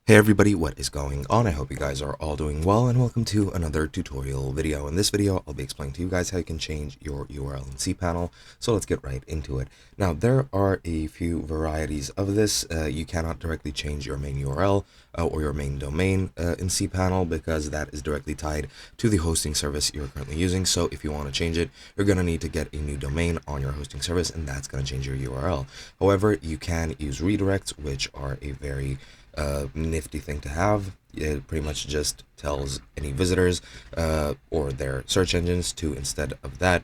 Hey everybody, what is going on? I hope you guys are all doing well, and welcome to another tutorial video. In this video, I'll be explaining to you guys how you can change your URL in cPanel. So let's get right into it. Now, there are a few varieties of this. You cannot directly change your main URL or your main domain in cPanel because that is directly tied to the hosting service you're currently using. So if you want to change it, you're going to need to get a new domain on your hosting service, and that's going to change your URL. However, you can use redirects, which are a very nifty thing to have. It pretty much just tells any visitors or their search engines to, instead of that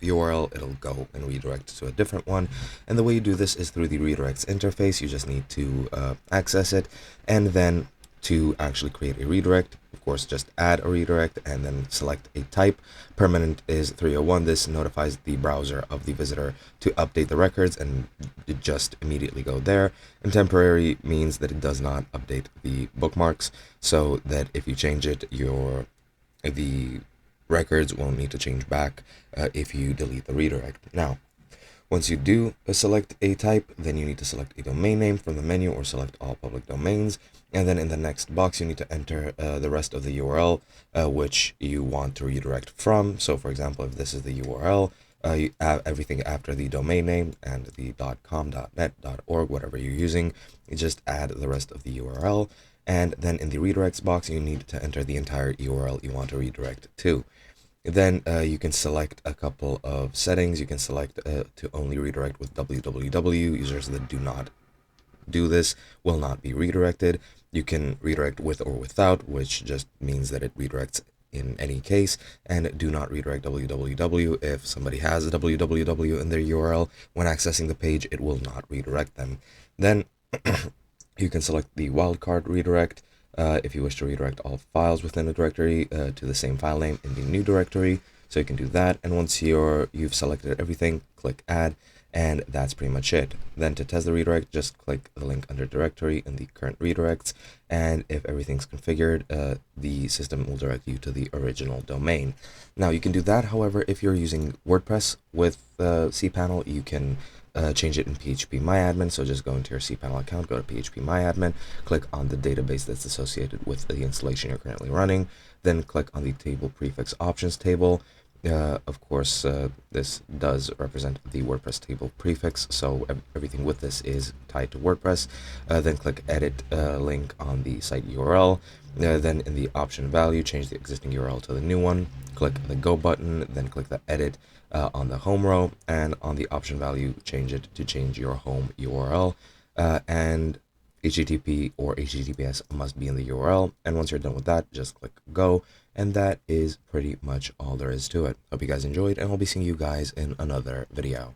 URL, it'll go and redirect to a different one. And the way you do this is through the redirects interface. You just need to access it, and then to actually create a redirect, of course, just add a redirect and then select a type. Permanent is 301. This notifies the browser of the visitor to update the records, and it just immediately go there. And temporary means that it does not update the bookmarks, so that if you change it, the records won't need to change back if you delete the redirect. Now, once you do select a type, then you need to select a domain name from the menu or select all public domains. And then in the next box, you need to enter the rest of the URL which you want to redirect from. So for example, if this is the URL, you have everything after the domain name and the .com, .net, .org, whatever you're using, you just add the rest of the URL. And then in the redirects box, you need to enter the entire URL you want to redirect to. Then you can select a couple of settings. You can select to only redirect with www. Users that do not do this will not be redirected. You can redirect with or without, which just means that it redirects in any case, and do not redirect www. If somebody has a www in their URL, when accessing the page, it will not redirect them. Then you can select the wildcard redirect if you wish to redirect all files within a directory to the same file name in the new directory. So you can do that, and once you've selected everything, click add, and that's pretty much it. Then to test the redirect, just click the link under directory in the current redirects, and if everything's configured, the system will direct you to the original domain. Now you can do that. However, if you're using WordPress with cPanel, you can change it in phpMyAdmin. So just go into your cPanel account, go to phpMyAdmin, click on the database that's associated with the installation you're currently running, then click on the table prefix options table. Of course, this does represent the WordPress table prefix, so everything with this is tied to WordPress. Then click edit link on the site URL. Then in the option value, change the existing URL to the new one. Click the go button, then click the edit on the home row, and on the option value, change it to change your home URL. And HTTP or HTTPS must be in the URL. And once you're done with that, just click go. And that is pretty much all there is to it. Hope you guys enjoyed, and I'll be seeing you guys in another video.